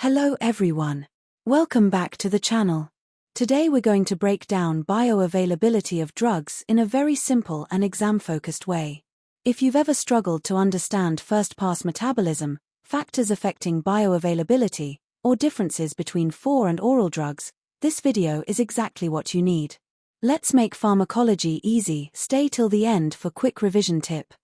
Hello everyone. Welcome back to the channel. Today we're going to break down bioavailability of drugs in a very simple and exam-focused way. If you've ever struggled to understand first-pass metabolism, factors affecting bioavailability, or differences between and oral drugs, this video is exactly what you need. Let's make pharmacology easy. Stay till the end for quick revision tip.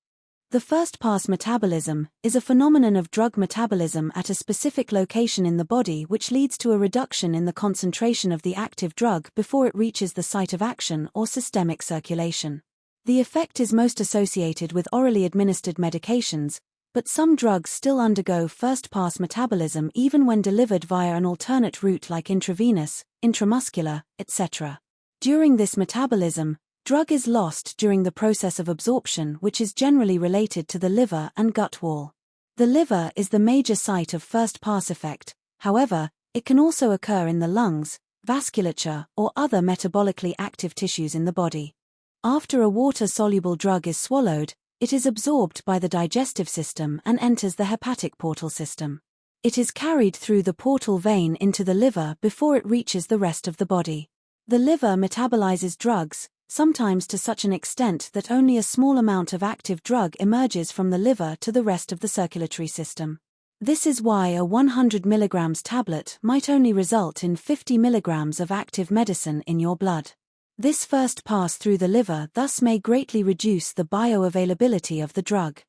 The first-pass metabolism is a phenomenon of drug metabolism at a specific location in the body which leads to a reduction in the concentration of the active drug before it reaches the site of action or systemic circulation. The effect is most associated with orally administered medications, but some drugs still undergo first-pass metabolism even when delivered via an alternate route like intravenous, intramuscular, etc. During this metabolism, drug is lost during the process of absorption, which is generally related to the liver and gut wall. The liver is the major site of first-pass effect, however, it can also occur in the lungs, vasculature, or other metabolically active tissues in the body. After a water-soluble drug is swallowed, it is absorbed by the digestive system and enters the hepatic portal system. It is carried through the portal vein into the liver before it reaches the rest of the body. The liver metabolizes drugs, sometimes to such an extent that only a small amount of active drug emerges from the liver to the rest of the circulatory system. This is why a 100 mg tablet might only result in 50 mg of active medicine in your blood. This first pass through the liver thus may greatly reduce the bioavailability of the drug.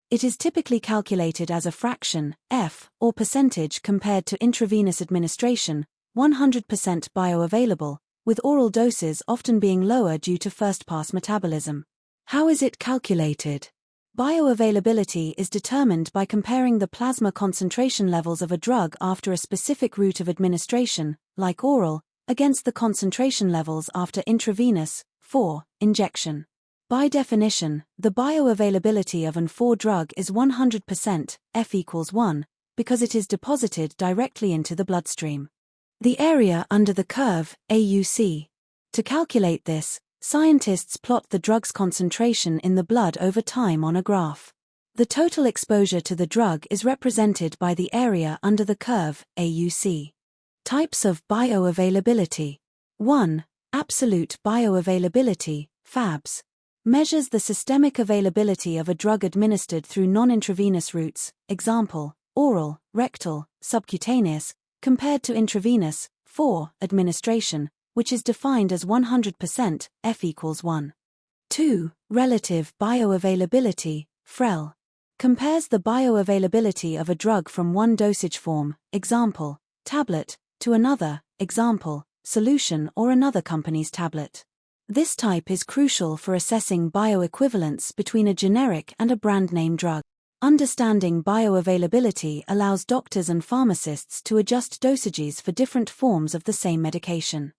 It is typically calculated as a fraction, F, or percentage compared to intravenous administration, 100% bioavailable, with oral doses often being lower due to first-pass metabolism. How is it calculated? Bioavailability is determined by comparing the plasma concentration levels of a drug after a specific route of administration, like oral, against the concentration levels after intravenous, injection. By definition, the bioavailability of an 4 drug is 100%, F equals 1, because it is deposited directly into the bloodstream. The area under the curve, AUC. To calculate this, scientists plot the drug's concentration in the blood over time on a graph. The total exposure to the drug is represented by the area under the curve, AUC. Types of bioavailability. 1. Absolute bioavailability, FABS. Measures the systemic availability of a drug administered through non-intravenous routes, example, oral, rectal, subcutaneous, compared to intravenous, administration, which is defined as 100%, F equals 1. 2. Relative bioavailability, FREL. Compares the bioavailability of a drug from one dosage form, example, tablet, to another, example, solution or another company's tablet. This type is crucial for assessing bioequivalence between a generic and a brand-name drug. Understanding bioavailability allows doctors and pharmacists to adjust dosages for different forms of the same medication.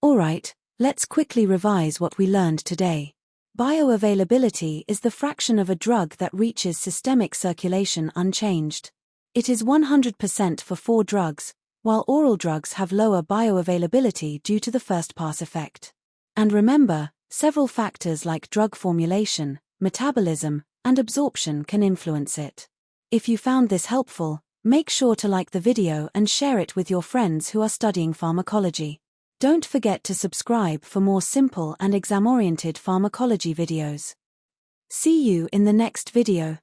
Alright, let's quickly revise what we learned today. Bioavailability is the fraction of a drug that reaches systemic circulation unchanged. It is 100% for 4 drugs, while oral drugs have lower bioavailability due to the first-pass effect. And remember, several factors like drug formulation, metabolism, and absorption can influence it. If you found this helpful, make sure to like the video and share it with your friends who are studying pharmacology. Don't forget to subscribe for more simple and exam-oriented pharmacology videos. See you in the next video.